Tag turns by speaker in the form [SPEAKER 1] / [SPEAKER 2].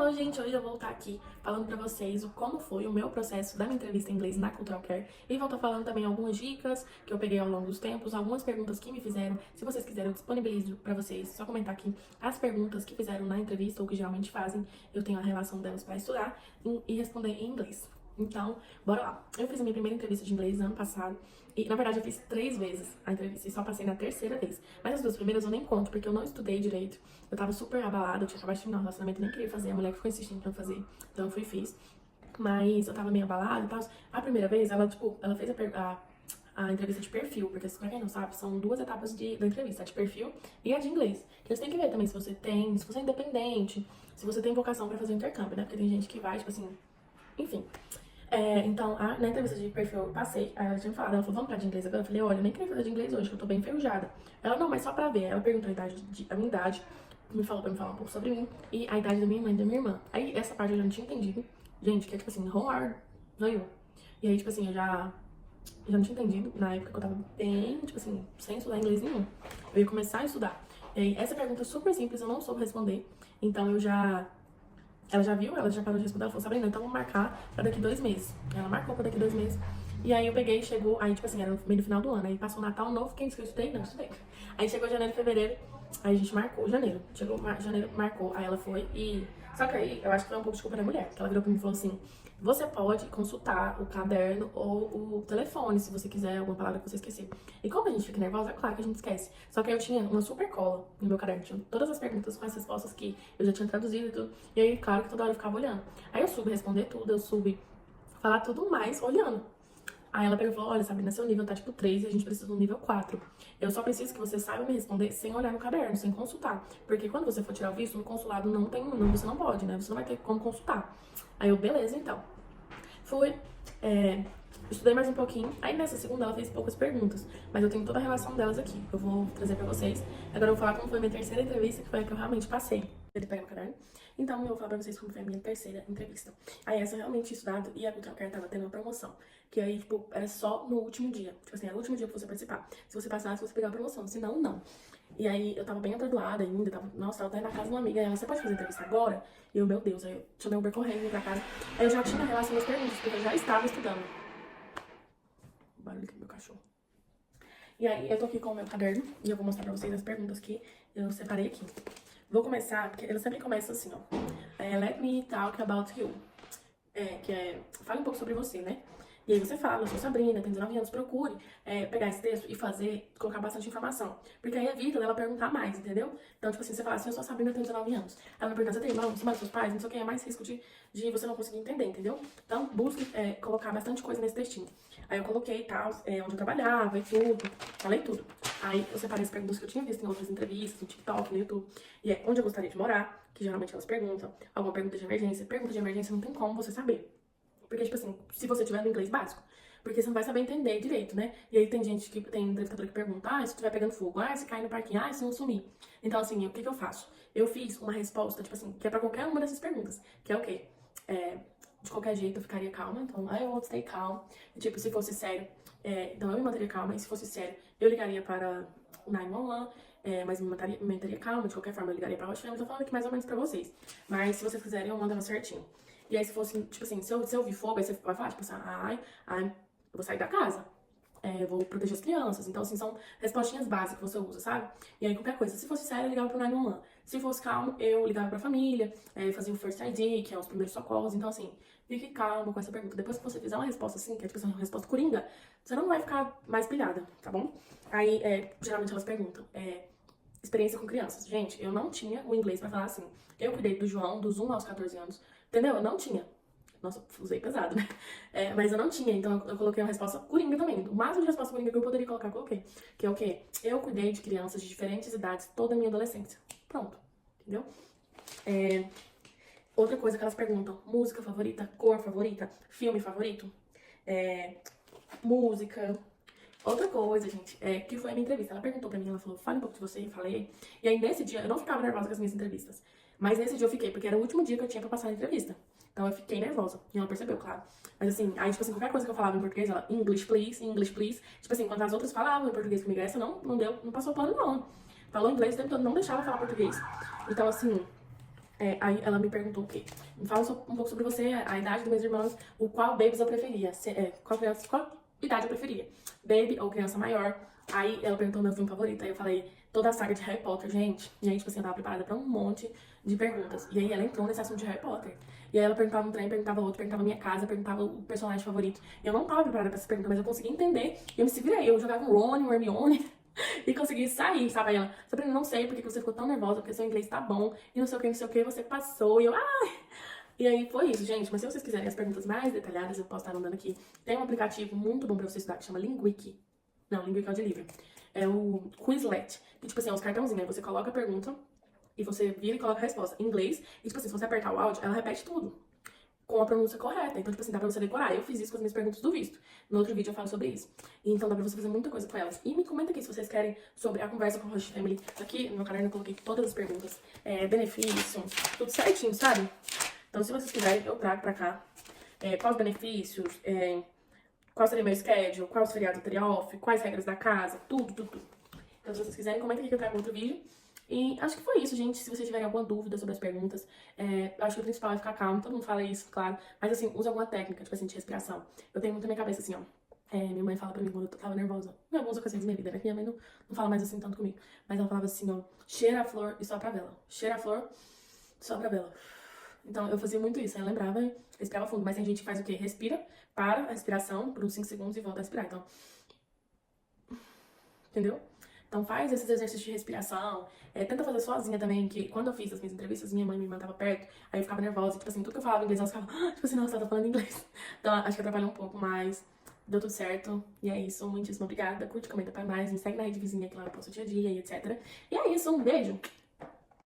[SPEAKER 1] Hello, gente! Hoje eu vou estar aqui falando pra vocês como foi o meu processo da minha entrevista em inglês na Cultural Care e vou estar falando também algumas dicas que eu peguei ao longo dos tempos, algumas perguntas que me fizeram. Se vocês quiserem, eu disponibilizo pra vocês, só comentar aqui as perguntas que fizeram na entrevista ou que geralmente fazem, eu tenho a relação delas pra estudar e responder em inglês. Então, bora lá. Eu fiz a minha primeira entrevista de inglês ano passado e, na verdade, eu fiz 3 vezes a entrevista e só passei na terceira vez. Mas as 2 primeiras eu nem conto, porque eu não estudei direito. Eu tava super abalada, eu tinha acabado de terminar um relacionamento e nem queria fazer. A mulher que ficou insistindo pra eu fazer, então eu fui e fiz. Mas eu tava meio abalada e tal. A primeira vez, ela fez a entrevista de perfil, porque, pra quem não sabe, são 2 etapas da entrevista, a de perfil e a de inglês. Que eles têm que ver também se você é independente, se você tem vocação pra fazer intercâmbio, né? Porque tem gente que vai, tipo assim, enfim. Então, na entrevista de perfil eu passei, aí ela tinha falado, ela falou, vamos pra de inglês agora? Eu falei, olha, eu nem queria fazer de inglês hoje, que eu tô bem enferrujada. Ela, não, mas só pra ver. Ela perguntou a minha idade, pra me falar um pouco sobre mim, e a idade da minha mãe e da minha irmã. Aí, essa parte eu já não tinha entendido. Gente, que é tipo assim, how are you? E aí, tipo assim, eu já não tinha entendido, na época que eu tava bem, tipo assim, sem estudar inglês nenhum. Eu ia começar a estudar. E aí, essa pergunta é super simples, eu não soube responder, então ela já viu, ela já parou de responder, ela falou, Sabrina, então vamos marcar pra daqui 2 meses. Ela marcou pra daqui 2 meses. E aí eu peguei, chegou, aí tipo assim, era no meio do final do ano, aí passou o Natal novo, quem disse que eu estudei? Não, estudei. Aí chegou janeiro, fevereiro, aí a gente marcou, janeiro. Chegou janeiro, marcou, aí ela foi e... Só que aí, eu acho que foi um pouco de culpa da mulher, porque ela virou pra mim e falou assim, você pode consultar o caderno ou o telefone, se você quiser, alguma palavra que você esqueceu. E como a gente fica nervosa, é claro que a gente esquece. Só que aí eu tinha uma super cola no meu caderno, tinha todas as perguntas com as respostas que eu já tinha traduzido e tudo. E aí, claro que toda hora eu ficava olhando. Aí eu soube responder tudo, eu soube falar tudo mais olhando. Aí ela pegou e falou, olha, Sabrina, seu nível tá tipo 3 e a gente precisa do nível 4. Eu só preciso que você saiba me responder sem olhar no caderno, sem consultar. Porque quando você for tirar o visto, no consulado você não pode, né? Você não vai ter como consultar. Aí eu, beleza, então. Fui, estudei mais um pouquinho. Aí nessa segunda ela fez poucas perguntas, mas eu tenho toda a relação delas aqui. Eu vou trazer pra vocês. Agora eu vou falar como foi a minha terceira entrevista, que foi a que eu realmente passei. Ele pega no caderno. Então eu vou falar pra vocês como foi a minha terceira entrevista. Aí essa eu realmente tinha estudado e a Cultural Care tava tendo uma promoção. Que aí, tipo, era só no último dia. Tipo assim, era o último dia pra você participar. Se você passasse, você pegava a promoção. Se não, não. E aí eu tava bem atordoada ainda, nossa, ela tá indo na casa de uma amiga, e ela, você pode fazer entrevista agora? E eu, meu Deus, aí eu chamei o Uber correndo pra casa. Aí eu já tinha relação às perguntas, porque eu já estava estudando. O barulho aqui do meu cachorro. E aí eu tô aqui com o meu caderno, e eu vou mostrar pra vocês as perguntas que eu separei aqui. Vou começar, porque ela sempre começa assim, ó. Let me talk about you. Fale um pouco sobre você, né? E aí você fala, eu sou Sabrina, tenho 19 anos, procure pegar esse texto e colocar bastante informação. Porque aí evita dela perguntar mais, entendeu? Então, tipo assim, você fala assim, eu sou Sabrina, tenho 19 anos. Ela vai perguntar, você tem irmão, você mora com seus pais, não sei o que, é mais risco de você não conseguir entender, entendeu? Então, busque colocar bastante coisa nesse textinho. Aí eu coloquei tal, onde eu trabalhava e tudo, falei tudo. Aí eu separei as perguntas que eu tinha visto em outras entrevistas, no TikTok, no YouTube. E onde eu gostaria de morar, que geralmente elas perguntam. Alguma pergunta de emergência. Pergunta de emergência não tem como você saber. Porque, tipo assim, se você tiver no inglês básico, porque você não vai saber entender direito, né? E aí tem gente que tem entrevistador que pergunta, se estiver pegando fogo, se cair no parquinho, se não sumir. Então, assim, o que eu faço? Eu fiz uma resposta, tipo assim, que é pra qualquer uma dessas perguntas, que é o quê? De qualquer jeito eu ficaria calma, então, I won't stay calm. E, tipo, se fosse sério, então eu me manteria calma, e se fosse sério, eu ligaria para o 911, mas me manteria calma, de qualquer forma eu ligaria pra Hotmail, eu tô falando aqui mais ou menos pra vocês. Mas se vocês quiserem, eu mando ela certinho. E aí, se fosse, tipo assim, se eu ouvir fogo, aí você vai falar, tipo assim, eu vou sair da casa. Eu vou proteger as crianças. Então, assim, são respostinhas básicas que você usa, sabe? E aí, qualquer coisa. Se fosse sério, eu ligava pro 911. Se fosse calmo, eu ligava pra família, fazia o First ID, que é os primeiros socorros. Então, assim, fique calmo com essa pergunta. Depois que você fizer uma resposta assim, que é tipo assim, uma resposta coringa, você não vai ficar mais pilhada, tá bom? Aí, geralmente elas perguntam, experiência com crianças. Gente, eu não tinha o inglês pra falar assim. Eu cuidei do João dos 1 aos 14 anos. Entendeu? Eu não tinha. Nossa, usei pesado, né? Mas eu não tinha, então eu coloquei uma resposta coringa também. O máximo de resposta coringa que eu poderia colocar, eu coloquei. Que é o quê? Eu cuidei de crianças de diferentes idades toda a minha adolescência. Pronto. Entendeu? Outra coisa que elas perguntam: música favorita, cor favorita, filme favorito, música. Outra coisa, gente, que foi a minha entrevista. Ela perguntou pra mim, ela falou, fale um pouco de você, eu falei. E aí, nesse dia, eu não ficava nervosa com as minhas entrevistas. Mas nesse dia eu fiquei, porque era o último dia que eu tinha pra passar a entrevista. Então eu fiquei nervosa. E ela percebeu, claro. Mas assim, aí, tipo assim, qualquer coisa que eu falava em português, ela, English, please, English, please. Tipo assim, enquanto as outras falavam em português comigo, essa não passou pano, não. Falou inglês o tempo todo, não deixava eu falar português. Então, assim, Aí ela me perguntou o quê? Me fala um pouco sobre você, a idade dos meus irmãos, o qual babies eu preferia, qual idade eu preferia, baby ou criança maior. Aí ela perguntou meu filme favorito, aí eu falei toda a saga de Harry Potter, gente. E aí, tipo assim, eu tava preparada pra um monte de perguntas. E aí ela entrou nesse assunto de Harry Potter. E aí ela perguntava um trem, perguntava outro, perguntava minha casa, perguntava o personagem favorito. E eu não tava preparada pra essa pergunta, mas eu consegui entender. E eu me segurei, eu jogava um Ron, um Hermione. E consegui sair, sabe? Aí ela, Sabrina, não sei porque você ficou tão nervosa, porque seu inglês tá bom, e não sei o que, você passou, e eu, E aí foi isso, gente. Mas se vocês quiserem as perguntas mais detalhadas, eu posso estar mandando aqui. Tem um aplicativo muito bom pra você estudar que chama Linguiki. Não, Linguiki é o de livro. É o Quizlet. Que, tipo assim, é uns cartãozinhos, aí você coloca a pergunta e você vira e coloca a resposta em inglês. E, tipo assim, se você apertar o áudio, ela repete tudo com a pronúncia correta. Então, tipo assim, dá pra você decorar. Eu fiz isso com as minhas perguntas do visto. No outro vídeo eu falo sobre isso. Então dá pra você fazer muita coisa com elas. E me comenta aqui se vocês querem sobre a conversa com o Host Family. Aqui no meu caderno eu coloquei todas as perguntas, benefícios, tudo certinho, sabe? Então se vocês quiserem, eu trago pra cá quais os benefícios, qual seria meu schedule, quais os feriados eu teria off, quais regras da casa, tudo. Então se vocês quiserem, comenta aqui que eu trago outro vídeo. E acho que foi isso, gente. Se vocês tiverem alguma dúvida sobre as perguntas, acho que o principal é ficar calmo. Todo mundo fala isso, claro. Mas assim, usa alguma técnica, tipo assim, de respiração. Eu tenho muito na minha cabeça assim, ó. Minha mãe fala pra mim quando eu tava nervosa. Em algumas ocasiões da minha vida, né? Minha mãe não fala mais assim tanto comigo. Mas ela falava assim, ó. Cheira a flor e sopra a vela. Cheira a flor, sopra a vela. Então eu fazia muito isso. Aí eu lembrava e respirava fundo. Mas tem gente que faz o quê? Respira, para a respiração por uns 5 segundos e volta a respirar. Então, entendeu? Então faz esses exercícios de respiração, tenta fazer sozinha também, que quando eu fiz as minhas entrevistas, minha mãe me mandava perto, aí eu ficava nervosa, tipo assim, tudo que eu falava em inglês, ela ficava, tipo assim, nossa, ela tá falando inglês. Então acho que atrapalhou um pouco, mas deu tudo certo, e é isso, muitíssimo obrigada, curte, comenta pra mais, me segue na rede vizinha, que lá eu posto dia a dia e etc. E é isso, um beijo!